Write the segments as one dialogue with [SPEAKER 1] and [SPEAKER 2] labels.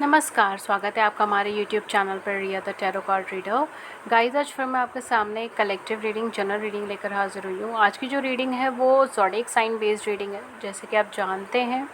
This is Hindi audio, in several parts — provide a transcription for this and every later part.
[SPEAKER 1] नमस्कार, स्वागत है आपका हमारे यूट्यूब चैनल पर Riya the tarot card reader. Guys, आज फिर मैं आपके सामने एक कलेक्टिव रीडिंग, जनरल रीडिंग लेकर हाजिर हुई हूँ। आज की जो रीडिंग है वो ज़ोडिएक साइन बेस्ड रीडिंग है। जैसे कि आप जानते हैं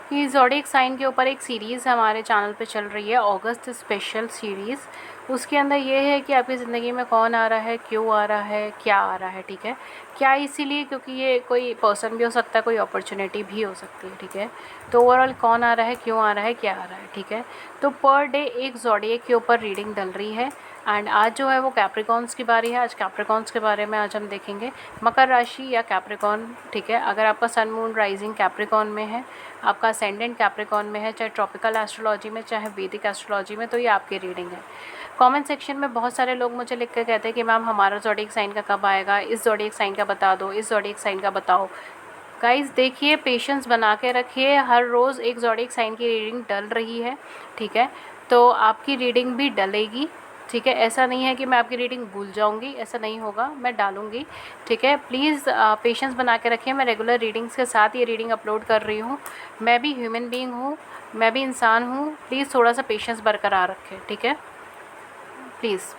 [SPEAKER 1] कि ज़ोडिएक साइन के ऊपर एक सीरीज़ हमारे चैनल पे चल रही है, अगस्त स्पेशल सीरीज़। उसके अंदर ये है कि आपकी ज़िंदगी में कौन आ रहा है, क्यों आ रहा है, क्या आ रहा है, ठीक है। क्या इसीलिए क्योंकि ये कोई पर्सन भी हो सकता है, कोई अपॉर्चुनिटी भी हो सकती है, ठीक है। तो ओवरऑल कौन आ रहा है, क्यों आ रहा है, क्या आ रहा है, ठीक है। तो पर डे एक ज़ोडिएक के ऊपर रीडिंग डल रही है। एंड आज जो है वो कैप्रिकॉन्स की बारी है। आज कैप्रिकॉन्स के बारे में आज हम देखेंगे, मकर राशि या कैप्रिकॉन, ठीक है। अगर आपका सन मून राइजिंग कैप्रिकॉन में है, आपका असेंडेंट कैप्रिकॉन में है, चाहे ट्रॉपिकल एस्ट्रोलॉजी में, चाहे वैदिक एस्ट्रोलॉजी में, तो ये आपकी रीडिंग है। कमेंट सेक्शन में बहुत सारे लोग मुझे लिख कर कहते हैं कि मैम हमारा ज़ोडिएक साइन का कब आएगा, इस ज़ोडिएक साइन का बता दो, इस ज़ोडिएक साइन का बताओ। गाइस देखिए, पेशेंस बना के रखिए। हर रोज़ एक ज़ोडिएक साइन की रीडिंग डल रही है, ठीक है। तो आपकी रीडिंग भी डलेगी, ठीक है। ऐसा नहीं है कि मैं आपकी रीडिंग भूल जाऊंगी, ऐसा नहीं होगा, मैं डालूंगी, ठीक है। प्लीज़ पेशेंस बना के रखिए। मैं रेगुलर रीडिंग्स के साथ ये रीडिंग अपलोड कर रही हूँ। मैं भी ह्यूमन बीइंग हूँ, मैं भी इंसान हूँ। प्लीज़ थोड़ा सा पेशेंस बरकरार रखें, ठीक है, प्लीज़।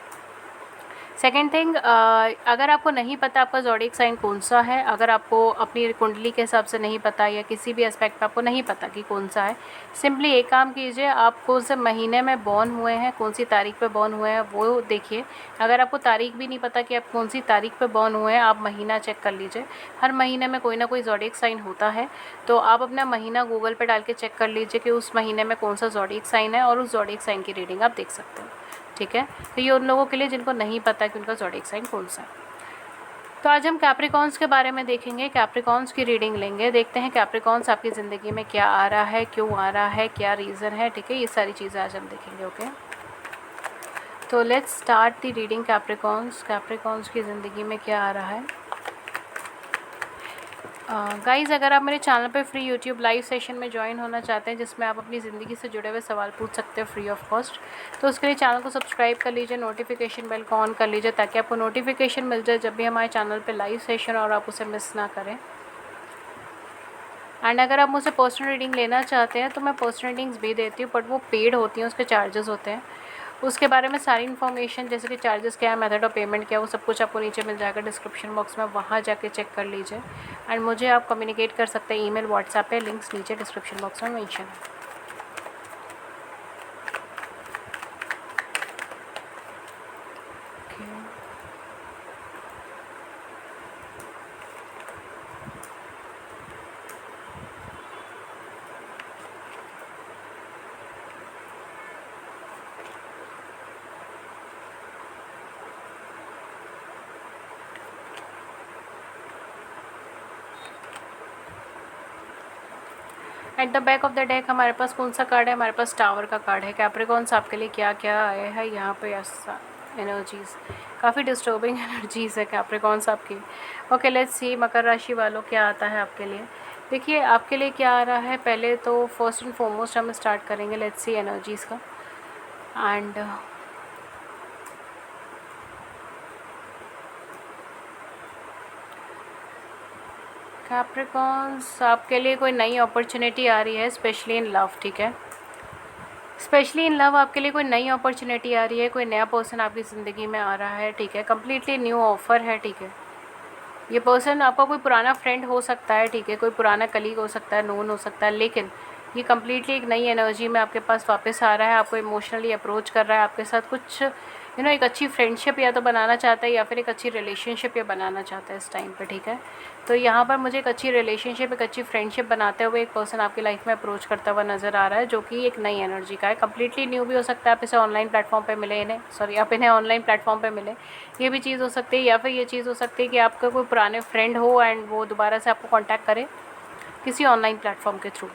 [SPEAKER 1] सेकेंड थिंग, अगर आपको नहीं पता आपका ज़ोडिएक साइन कौन सा है, अगर आपको अपनी कुंडली के हिसाब से नहीं पता या किसी भी एस्पेक्ट पे आपको नहीं पता कि कौन सा है, सिंपली एक काम कीजिए, आप कौन से महीने में बॉर्न हुए हैं, कौन सी तारीख पे बॉर्न हुए हैं वो देखिए। अगर आपको तारीख भी नहीं पता कि आप कौन सी तारीख पे बॉर्न हुए हैं, आप महीना चेक कर लीजिए। हर महीने में कोई ना कोई ज़ोडिएक साइन होता है, तो आप अपना महीना गूगल पर डाल के चेक कर लीजिए कि उस महीने में कौन सा ज़ोडिएक साइन है, और उस ज़ोडिएक साइन की रीडिंग आप देख सकते हैं, ठीक है। तो ये उन लोगों के लिए जिनको नहीं पता कि उनका ज़ोडिएक साइन कौन सा है। तो आज हम कैप्रिकॉन्स के बारे में देखेंगे, कैप्रिकॉन्स की रीडिंग लेंगे। देखते हैं कैप्रिकॉन्स आपकी ज़िंदगी में क्या आ रहा है, क्यों आ रहा है, क्या रीज़न है, ठीक है। ये सारी चीज़ें आज हम देखेंगे, ओके। तो let's start the reading. Capricorns की ज़िंदगी में क्या आ रहा है। गाइज़, अगर आप मेरे चैनल पे फ्री यूट्यूब लाइव सेशन में ज्वाइन होना चाहते हैं जिसमें आप अपनी ज़िंदगी से जुड़े हुए सवाल पूछ सकते हैं फ्री ऑफ कॉस्ट, तो उसके लिए चैनल को सब्सक्राइब कर लीजिए, नोटिफिकेशन बेल को ऑन कर लीजिए ताकि आपको नोटिफिकेशन मिल जाए जब भी हमारे चैनल पे लाइव सेशन, और आप उसे मिस ना करें। एंड अगर आप मुझसे पर्सनल रीडिंग लेना चाहते हैं तो मैं पर्सनल रीडिंग्स भी देती हूँ, बट वो पेड होती हैं, उसके चार्जेस होते हैं। उसके बारे में सारी इन्फॉर्मेशन, जैसे कि चार्जेस क्या है, मेथड ऑफ पेमेंट क्या है, वो सब कुछ आपको नीचे मिल जाएगा डिस्क्रिप्शन बॉक्स में, वहाँ जाके चेक कर लीजिए। एंड मुझे आप कम्युनिकेट कर सकते हैं ईमेल, व्हाट्सएप पे, लिंक्स नीचे डिस्क्रिप्शन बॉक्स में मेंशन है। At the back of the deck हमारे पास कौन सा कार्ड है, हमारे पास टावर का कार्ड है। कैप्रिकॉन्स आपके लिए क्या क्या आए हैं यहाँ पे, एनर्जीज काफ़ी डिस्टर्बिंग एनर्जीज है कैप्रिकॉन्स आपकी। ओके, लेट्स सी मकर राशि वालों क्या आता है आपके लिए। देखिए आपके लिए क्या आ रहा है। पहले तो फर्स्ट एंड फॉरमोस्ट हम स्टार्ट करेंगे, लेट्स सी एनर्जीज़ का। एंड कैप्रिकॉन्स आपके लिए कोई नई अपॉर्चुनिटी आ रही है, स्पेशली इन लव, ठीक है। स्पेशली इन लव आपके लिए कोई नई अपॉर्चुनिटी आ रही है, कोई नया पर्सन आपकी ज़िंदगी में आ रहा है, ठीक है। कम्प्लीटली न्यू ऑफ़र है, ठीक है। ये पर्सन आपका कोई पुराना फ्रेंड हो सकता है, ठीक है, कोई पुराना कलीग हो सकता है, नोन हो सकता है, लेकिन ये कम्प्लीटली एक नई एनर्जी में आपके पास वापस आ रहा है, आपको इमोशनली अप्रोच कर रहा है, आपके साथ कुछ एक अच्छी फ्रेंडशिप या तो बनाना चाहता है या फिर एक अच्छी रिलेशनशिप या बनाना चाहता है इस टाइम पे, ठीक है। तो यहाँ पर मुझे एक अच्छी रिलेशनशिप, एक अच्छी फ्रेंडशिप बनाते हुए एक पर्सन आपकी लाइफ में अप्रोच करता हुआ नज़र आ रहा है, जो कि एक नई एनर्जी का है। कम्प्लीटली न्यू भी हो सकता है, आप इसे ऑनलाइन प्लेटफॉर्म पे मिले, आप इन्हें ऑनलाइन प्लेटफॉर्म पे मिले, ये भी चीज़ हो सकती है। या फिर ये चीज़ हो सकती है कि आपका कोई पुराने फ्रेंड हो एंड वो दोबारा से आपको कॉन्टैक्ट करे किसी ऑनलाइन प्लेटफॉर्म के थ्रू।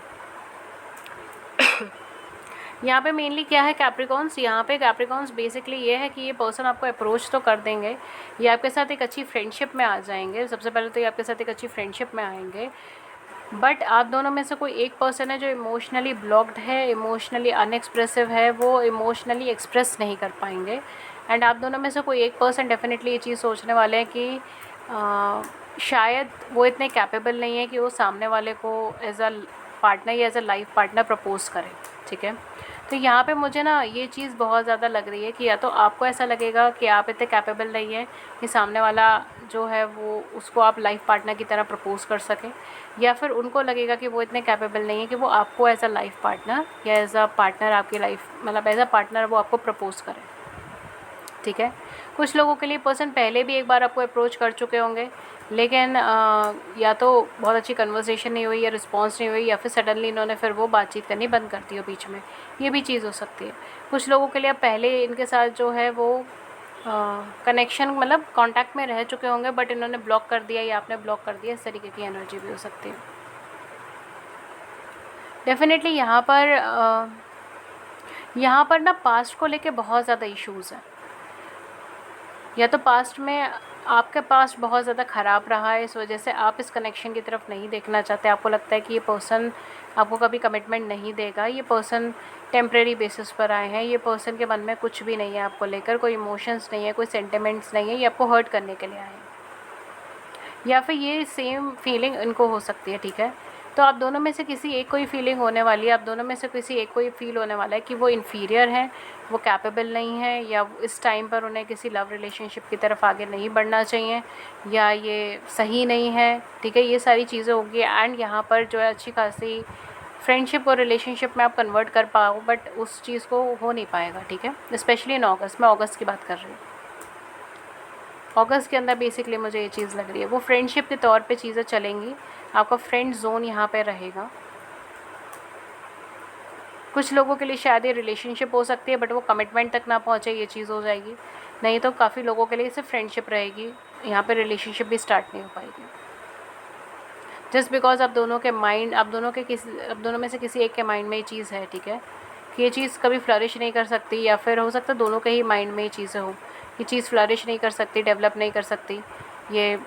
[SPEAKER 1] यहाँ पे मेनली क्या है कैप्रिकॉन्स, यहाँ पे कैप्रिकॉन्स बेसिकली ये है कि ये पर्सन आपको अप्रोच तो कर देंगे, ये आपके साथ एक अच्छी फ्रेंडशिप में आ जाएंगे। सबसे पहले तो ये आपके साथ एक अच्छी फ्रेंडशिप में आएंगे, बट आप दोनों में से कोई एक पर्सन है जो इमोशनली ब्लॉक्ड है, इमोशनली अनएक्सप्रेसिव है, वो इमोशनली एक्सप्रेस नहीं कर पाएंगे। एंड आप दोनों में से कोई एक पर्सन डेफिनेटली ये चीज़ सोचने वाले हैं कि शायद वो इतने कैपेबल नहीं है कि वो सामने वाले को एज अ पार्टनर या as a life partner propose करें, ठीक है। तो यहाँ पे मुझे ना ये चीज़ बहुत ज़्यादा लग रही है कि या तो आपको ऐसा लगेगा कि आप इतने कैपेबल नहीं हैं कि सामने वाला जो है वो उसको आप लाइफ पार्टनर की तरह प्रपोज़ कर सकें, या फिर उनको लगेगा कि वो इतने कैपेबल नहीं है कि वो आपको एज अ लाइफ पार्टनर या एज अ पार्टनर आपकी लाइफ मतलब एज अ पार्टनर वो आपको प्रपोज़ करें। ठीक है, कुछ लोगों के लिए पर्सन पहले भी एक बार आपको अप्रोच कर चुके होंगे, लेकिन या तो बहुत अच्छी कन्वर्सेशन नहीं हुई या रिस्पॉन्स नहीं हुई, या फिर सडनली इन्होंने फिर वो बातचीत करनी बंद कर दी हो बीच में, ये भी चीज़ हो सकती है। कुछ लोगों के लिए आप पहले इनके साथ जो है वो कनेक्शन मतलब कांटेक्ट में रह चुके होंगे, बट इन्होंने ब्लॉक कर दिया या आपने ब्लॉक कर दिया, इस तरीके की एनर्जी भी हो सकती है। डेफिनेटली यहाँ पर ना पास्ट को लेके बहुत ज़्यादा इश्यूज़ हैं। या तो पास्ट में आपका पास्ट बहुत ज़्यादा ख़राब रहा है, इस वजह से आप इस कनेक्शन की तरफ नहीं देखना चाहते। आपको लगता है कि ये पर्सन आपको कभी कमिटमेंट नहीं देगा, ये पर्सन टेम्प्रेरी बेसिस पर आए हैं, ये पर्सन के मन में कुछ भी नहीं है आपको लेकर, कोई इमोशंस नहीं है, कोई सेंटिमेंट्स नहीं है, ये आपको हर्ट करने के लिए आए हैं, या फिर ये सेम फीलिंग इनको हो सकती है। ठीक है, तो आप दोनों में से किसी एक को ही फीलिंग होने वाली है, आप दोनों में से किसी एक को ही फील होने वाला है कि वो इन्फीरियर हैं, वो कैपेबल नहीं है, या इस टाइम पर उन्हें किसी लव रिलेशनशिप की तरफ आगे नहीं बढ़ना चाहिए, या ये सही नहीं है। ठीक है, ये सारी चीज़ें होगी। एंड यहाँ पर जो है अच्छी खासी फ्रेंडशिप और रिलेशनशिप में आप कन्वर्ट कर पाओ, बट उस चीज़ को हो नहीं पाएगा। ठीक है, स्पेशली इन अगस्त, मैं अगस्त की बात कर रही हूँ। अगस्त के अंदर बेसिकली मुझे ये चीज़ लग रही है, वो फ्रेंडशिप के तौर पे चीज़ें चलेंगी, आपका फ्रेंड जोन यहाँ पे रहेगा। कुछ लोगों के लिए शायद ये रिलेशनशिप हो सकती है, बट वो कमिटमेंट तक ना पहुँचे, ये चीज़ हो जाएगी। नहीं तो काफ़ी लोगों के लिए सिर्फ फ्रेंडशिप रहेगी, यहाँ पे रिलेशनशिप भी स्टार्ट नहीं हो पाएगी, जस्ट बिकॉज आप दोनों में से किसी एक के माइंड में ये चीज़ है। ठीक है, कि ये चीज़ कभी फ्लरिश नहीं कर सकती, या फिर हो सकता है दोनों के ही माइंड में ये चीज़ें हो, ये चीज़ फ्लरिश नहीं कर सकती, डेवलप नहीं कर सकती, ये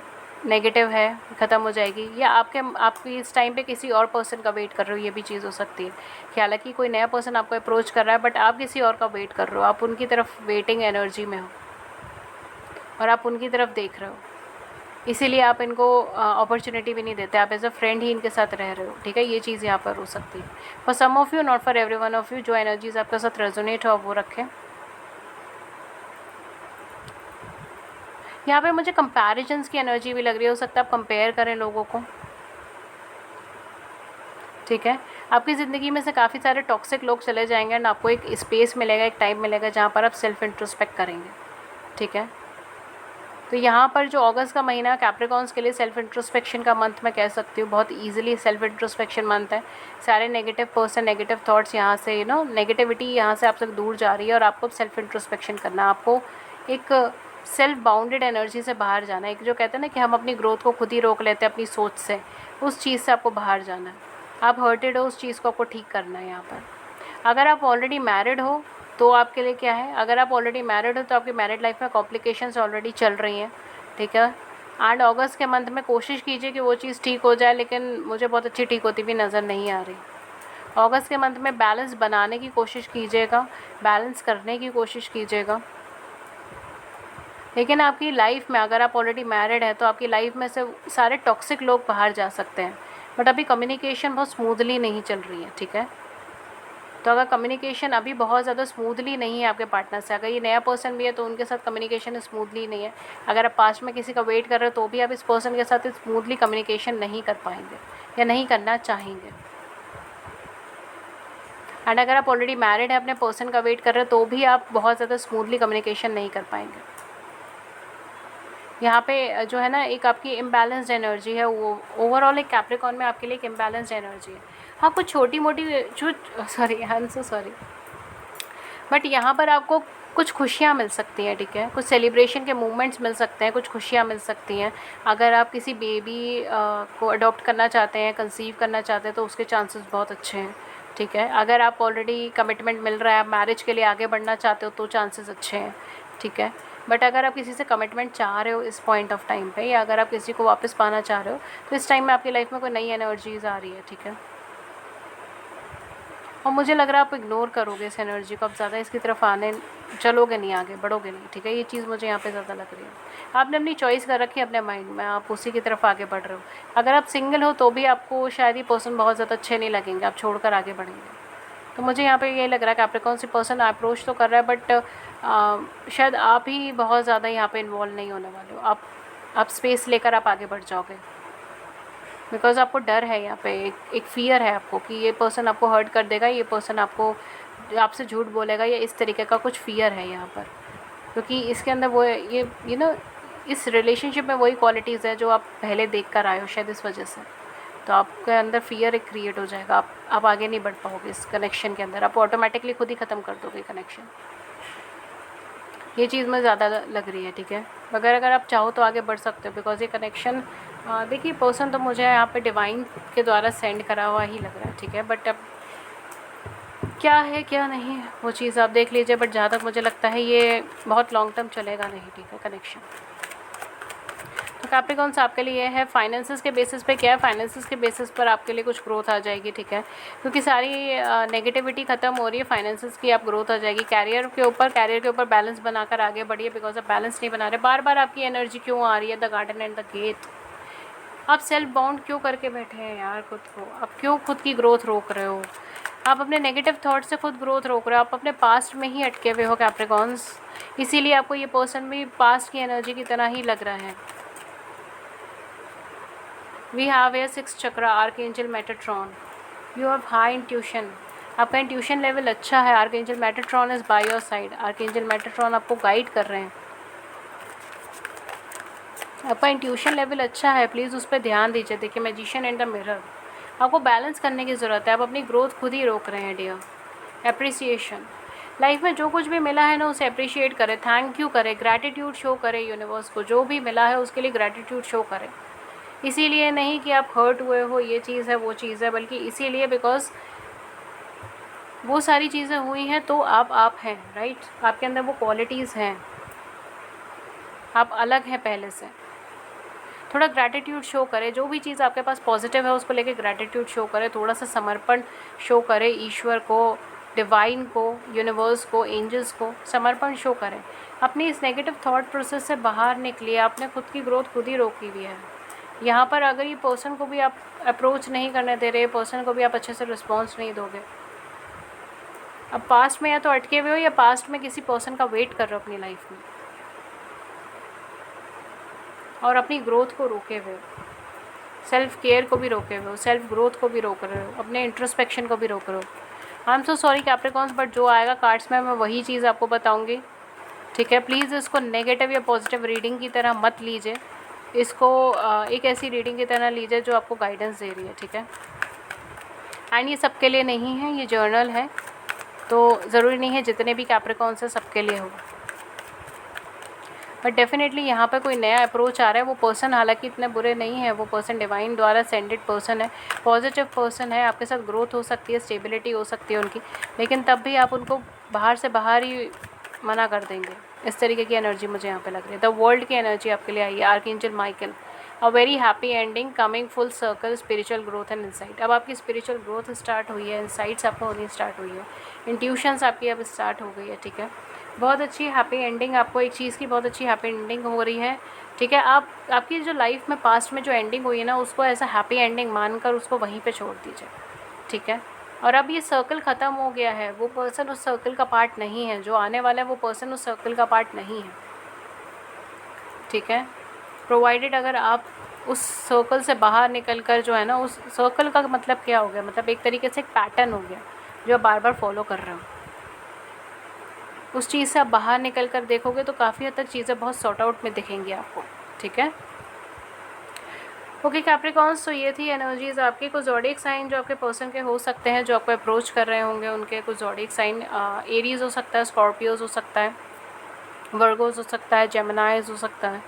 [SPEAKER 1] नेगेटिव है, ख़त्म हो जाएगी, या आप इस टाइम पे किसी और पर्सन का वेट कर रहे हो, ये भी चीज़ हो सकती है कि हालांकि कोई नया पर्सन आपको अप्रोच कर रहा है, बट आप किसी और का वेट कर रहे हो, आप उनकी तरफ वेटिंग एनर्जी में हो और आप उनकी तरफ देख रहे हो, इसीलिए आप इनको अपॉर्चुनिटी भी नहीं देते, आप एज अ फ्रेंड ही इनके साथ रह रहे हो। ठीक है, ये चीज़ यहाँ पर हो सकती है for some of you, not for every one of you. जो एनर्जीज आपके साथ रेजोनेट हो वो रखें। यहाँ पे मुझे कंपैरिजंस की एनर्जी भी लग रही है, हो सकता है आप कंपेयर करें लोगों को। ठीक है, आपकी ज़िंदगी में से काफ़ी सारे टॉक्सिक लोग चले जाएंगे, एंड आपको एक स्पेस मिलेगा, एक टाइम मिलेगा जहाँ पर आप सेल्फ इंट्रोस्पेक्ट करेंगे। ठीक है, तो यहाँ पर जो अगस्त का महीना कैप्रिकॉन्स के लिए सेल्फ इंट्रोस्पेक्शन का मंथ मैं कह सकती हूँ, बहुत ईजिली सेल्फ इंट्रोस्पेक्शन मंथ है। सारे नेगेटिव पर्सन, नेगेटिव थॉट्स यहाँ से नेगेटिविटी यहाँ से आप तक दूर जा रही है, और आपको सेल्फ इंट्रोस्पेक्शन करना है, आपको एक सेल्फ बाउंडेड एनर्जी से बाहर जाना है। एक जो कहते हैं ना कि हम अपनी ग्रोथ को खुद ही रोक लेते हैं अपनी सोच से, उस चीज़ से आपको बाहर जाना है। आप हर्टेड हो, उस चीज़ को आपको ठीक करना है यहाँ पर। अगर आप ऑलरेडी मैरिड हो तो आपके लिए क्या है, अगर आप ऑलरेडी मैरिड हो तो आपकी मैरिड लाइफ में कॉम्प्लिकेशंस ऑलरेडी चल रही हैं। ठीक है, एंड अगस्त के मंथ में कोशिश कीजिए कि वो चीज़ ठीक हो जाए, लेकिन मुझे बहुत अच्छी ठीक होती हुई नज़र नहीं आ रही। अगस्त के मंथ में बैलेंस बनाने की कोशिश कीजिएगा, बैलेंस करने की कोशिश कीजिएगा। लेकिन आपकी लाइफ में अगर आप ऑलरेडी मैरिड हैं तो आपकी लाइफ में से सारे टॉक्सिक लोग बाहर जा सकते हैं, बट अभी कम्युनिकेशन बहुत स्मूथली नहीं चल रही है। ठीक है, तो अगर कम्युनिकेशन अभी बहुत ज़्यादा स्मूथली नहीं है आपके पार्टनर से, अगर ये नया पर्सन भी है तो उनके साथ कम्युनिकेशन स्मूथली नहीं है। अगर आप पास्ट में किसी का वेट कर रहे हो तो भी आप इस पर्सन के साथ स्मूथली कम्युनिकेशन नहीं कर पाएंगे या नहीं करना चाहेंगे। एंड अगर आप ऑलरेडी मैरिड है, अपने पर्सन का वेट कर रहे हो तो भी आप बहुत ज़्यादा स्मूथली कम्युनिकेशन नहीं कर पाएंगे। यहाँ पे जो है ना एक आपकी इम्बैलेंस्ड एनर्जी है, वो ओवरऑल एक कैप्रिकॉर्न में आपके लिए एक इम्बैलेंस्ड एनर्जी है। हाँ, कुछ छोटी मोटी sorry, I am so sorry, but यहाँ पर आपको कुछ खुशियाँ मिल सकती हैं। ठीक है, कुछ सेलिब्रेशन के मोमेंट्स मिल सकते हैं, कुछ खुशियाँ मिल सकती हैं। अगर आप किसी बेबी को अडॉप्ट करना चाहते हैं, कंसीव करना चाहते हैं, तो उसके चांसेस बहुत अच्छे हैं। ठीक है, अगर आप ऑलरेडी कमिटमेंट मिल रहा है, आप मैरिज के लिए आगे बढ़ना चाहते हो तो चांसेस अच्छे हैं। ठीक है, बट अगर आप किसी से कमिटमेंट चाह रहे हो इस पॉइंट ऑफ टाइम पे, या अगर आप किसी को वापस पाना चाह रहे हो, तो इस टाइम में आपकी लाइफ में कोई नई एनर्जीज़ आ रही है। ठीक है, और मुझे लग रहा है आप इग्नोर करोगे इस एनर्जी को, आप ज़्यादा इसकी तरफ आने चलोगे नहीं, आगे बढ़ोगे नहीं। ठीक है, ये चीज़ मुझे यहाँ पे ज़्यादा लग रही है। आपने अपनी चॉइस कर रखी है अपने माइंड में, आप उसी की तरफ आगे बढ़ रहे हो। अगर आप सिंगल हो तो भी आपको शायद ही पर्सन बहुत ज़्यादा अच्छे नहीं लगेंगे, आप छोड़कर आगे बढ़ेंगे। तो मुझे यहाँ पे ये लग रहा है कैप्रिकॉर्न से पर्सन अप्रोच तो कर रहा है, बट शायद आप ही बहुत ज़्यादा यहाँ पे इन्वॉल्व नहीं होने वाले हो। आप स्पेस लेकर आप आगे बढ़ जाओगे, बिकॉज आपको डर है यहाँ पे, एक फियर है आपको कि ये पर्सन आपको हर्ट कर देगा, ये पर्सन आपसे झूठ बोलेगा, या इस तरीके का कुछ फियर है यहाँ पर, क्योंकि इसके अंदर वो ये ना इस रिलेशनशिप में वही क्वालिटीज़ है जो आप पहले देख कर आए हो शायद, इस वजह से तो आपके अंदर फियर एक क्रिएट हो जाएगा। आप आगे नहीं बढ़ पाओगे इस कनेक्शन के अंदर, आप ऑटोमेटिकली खुद ही ख़त्म कर दोगे कनेक्शन। ये चीज़ में ज़्यादा लग रही है, ठीक है। मगर अगर आप चाहो तो आगे बढ़ सकते हो, बिकॉज ये कनेक्शन देखिए पर्सन तो मुझे यहाँ पे डिवाइन के द्वारा सेंड करा हुआ ही लग रहा है, ठीक है। बट अब क्या है क्या नहीं है वो चीज़ आप देख लीजिए, बट जहाँ तक मुझे लगता है ये बहुत लॉन्ग टर्म चलेगा नहीं, ठीक है कनेक्शन। तो कैप्रिकॉर्न्स आपके लिए है फाइनेंसेस के बेसिस पे, क्या है फाइनेंसेस के बेसिस पर आपके लिए कुछ ग्रोथ आ जाएगी, ठीक है, क्योंकि सारी नेगेटिविटी खत्म हो रही है, फाइनेंसेस की आप ग्रोथ आ जाएगी। कैरियर के ऊपर बैलेंस बनाकर आगे बढ़िए, बिकॉज आप बैलेंस नहीं बना रहे। बार बार आपकी एनर्जी क्यों आ रही है the garden and the gate? आप सेल्फ बाउंड क्यों करके बैठे हैं यार खुद को? आप क्यों खुद की ग्रोथ रोक रहे हो? आप अपने नेगेटिव थॉट से खुद ग्रोथ रोक रहे हो, आप अपने पास्ट में ही अटके हुए हो कैप्रिकॉर्न्स, इसीलिए आपको ये पर्सन भी पास्ट की एनर्जी की तरह ही लग रहा है। We have a 6 chakra archangel Metatron, you have high intuition, आपका इंट्यूशन लेवल अच्छा है। Archangel Metatron is by your side, archangel Metatron आपको गाइड कर रहे हैं, आपका इंट्यूशन लेवल अच्छा है, प्लीज़ उस पर ध्यान दीजिए। देखिए मैजिशियन एंड द मिरर, आपको बैलेंस करने की ज़रूरत है, आप अपनी ग्रोथ खुद ही रोक रहे हैं डियर। एप्रिसिएशन, लाइफ में जो कुछ भी मिला है ना उसे अप्रिशिएट करें, थैंक यू करें, ग्रैटिट्यूड शो करें यूनिवर्स को, जो भी मिला है उसके लिए ग्रैटिट्यूड शो करें। इसीलिए नहीं कि आप हर्ट हुए हो, ये चीज़ है वो चीज़ है, बल्कि इसीलिए बिकॉज वो सारी चीज़ें हुई हैं तो आप हैं, राइट। आपके अंदर वो क्वालिटीज़ हैं, आप अलग हैं पहले से। थोड़ा ग्रैटिट्यूड शो करें, जो भी चीज़ आपके पास पॉजिटिव है उसको लेके ग्रैटिट्यूड शो करें, थोड़ा सा समर्पण शो करें ईश्वर को, डिवाइन को, यूनिवर्स को, एंजल्स को समर्पण शो करें। अपनी इस नेगेटिव थॉट प्रोसेस से बाहर निकलिए, आपने खुद की ग्रोथ खुद ही रोकी हुई है। यहाँ पर अगर ये पर्सन को भी आप अप्रोच नहीं करने दे रहे, पर्सन को भी आप अच्छे से रिस्पॉन्स नहीं दोगे, अब पास्ट में या तो अटके हुए हो या पास्ट में किसी पर्सन का वेट कर रहे हो अपनी लाइफ में, और अपनी ग्रोथ को रोके हुए हो, सेल्फ केयर को भी रोके हुए हो, सेल्फ ग्रोथ को भी रोक रहे हो, अपने इंट्रोस्पेक्शन को भी रोक रहे हो। I am so sorry Capricorns, but जो आएगा कार्ड्स में मैं वही चीज़ आपको बताऊंगी, ठीक है। प्लीज़ इसको नेगेटिव या पॉजिटिव रीडिंग की तरह मत लीजिए, इसको एक ऐसी रीडिंग की तरह लीजिए जो आपको गाइडेंस दे रही है, ठीक है। एंड ये सबके लिए नहीं है, ये जर्नल है, तो ज़रूरी नहीं है जितने भी कैप्रिकॉर्न्स है सबके लिए हो, बट डेफिनेटली यहाँ पर कोई नया अप्रोच आ रहा है। वो पर्सन हालांकि इतने बुरे नहीं है, वो पर्सन डिवाइन द्वारा सेंडेड पर्सन है, पॉजिटिव पर्सन है, आपके साथ ग्रोथ हो सकती है, स्टेबिलिटी हो सकती है उनकी, लेकिन तब भी आप उनको बाहर से बाहर ही मना कर देंगे। इस तरीके की एनर्जी मुझे यहाँ पे लग रही है। द वर्ल्ड की एनर्जी आपके लिए आई है, archangel Michael, a very happy ending, coming full circle, spiritual growth and insight. अब आपकी स्पिरिचुअल ग्रोथ स्टार्ट हुई है, इंसाइट्स आपको होनी स्टार्ट हुई है, इंट्यूशंस आपकी अब स्टार्ट हो गई है, ठीक है। बहुत अच्छी हैप्पी एंडिंग, आपको एक चीज़ की बहुत अच्छी हैप्पी एंडिंग हो रही है, ठीक है। आप आपकी जो लाइफ में पास्ट में जो एंडिंग हुई है ना, उसको ऐसा हैप्पी एंडिंग मानकर उसको वहीं पे छोड़ दीजिए, ठीक है। और अब ये सर्कल ख़त्म हो गया है, वो पर्सन उस सर्कल का पार्ट नहीं है, जो आने वाला है वो पर्सन उस सर्कल का पार्ट नहीं है, ठीक है। प्रोवाइडेड अगर आप उस सर्कल से बाहर निकल कर जो है ना, उस सर्कल का मतलब क्या हो गया, मतलब एक तरीके से एक पैटर्न हो गया जो आप बार बार फॉलो कर रहे हो, उस चीज़ से आप बाहर निकल कर देखोगे तो काफ़ी हद तक चीज़ें बहुत सॉर्ट आउट में दिखेंगी आपको, ठीक है। ओके कैप्रिकॉर्न्स, तो ये थी एनर्जीज़ आपकी। कुछ ज़ोडिएक साइन जो आपके पर्सन के हो सकते हैं, जो आपको अप्रोच कर रहे होंगे, उनके कुछ ज़ोडिएक साइन एरीज़ हो सकता है, स्कॉर्पियोज़ हो सकता है, वर्गोज़ हो सकता है, जेमिनाइज़ हो सकता है,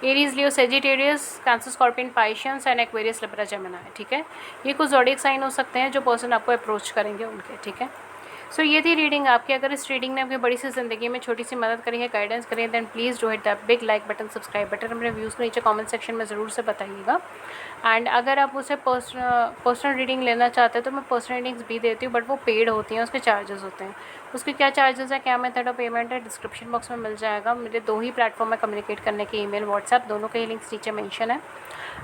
[SPEAKER 1] Aries, Leo, Sagittarius, Cancer, Scorpion, Pisces and Aquarius, Libra, Gemini, ठीक है। ये कुछ ज़ोडिएक साइन हो सकते हैं जो पर्सन आपको अप्रोच करेंगे उनके, ठीक है। सो ये थी रीडिंग आपकी। अगर इस रीडिंग ने आपकी बड़ी सी ज़िंदगी में छोटी सी मदद करी है, गाइडेंस करी है, then please do hit that big like button, subscribe button. अपने व्यूज़ को नीचे कमेंट सेक्शन में ज़रूर से बताइएगा। एंड अगर आप उसे पर्सनल रीडिंग लेना चाहते हैं तो मैं पर्सनल रीडिंग्स भी देती हूँ, बट वो पेड होती हैं, उसके चार्जेस होते हैं। उसके क्या चार्जेस है, क्या मेथड ऑफ पेमेंट है, डिस्क्रिप्शन बॉक्स में मिल जाएगा। मेरे 2 ही प्लेटफॉर्म है कम्युनिकेट करने के, ईमेल, व्हाट्सएप, दोनों के ही लिंक्स नीचे मेंशन है।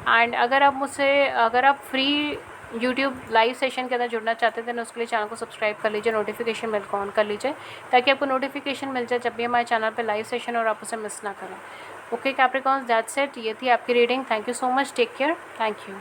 [SPEAKER 1] एंड अगर आप फ्री यूट्यूब लाइव सेशन के अंदर जुड़ना चाहते हैं तो उसके लिए चैनल को सब्सक्राइब कर लीजिए, नोटिफिकेशन बेल को ऑन कर लीजिए, ताकि आपको नोटिफिकेशन मिल जाए जब भी हमारे चैनल पे लाइव सेशन और आप उसे मिस ना करें। Okay Capricorns, that's it. ये थी आपकी reading. Thank you so much, take care, thank you.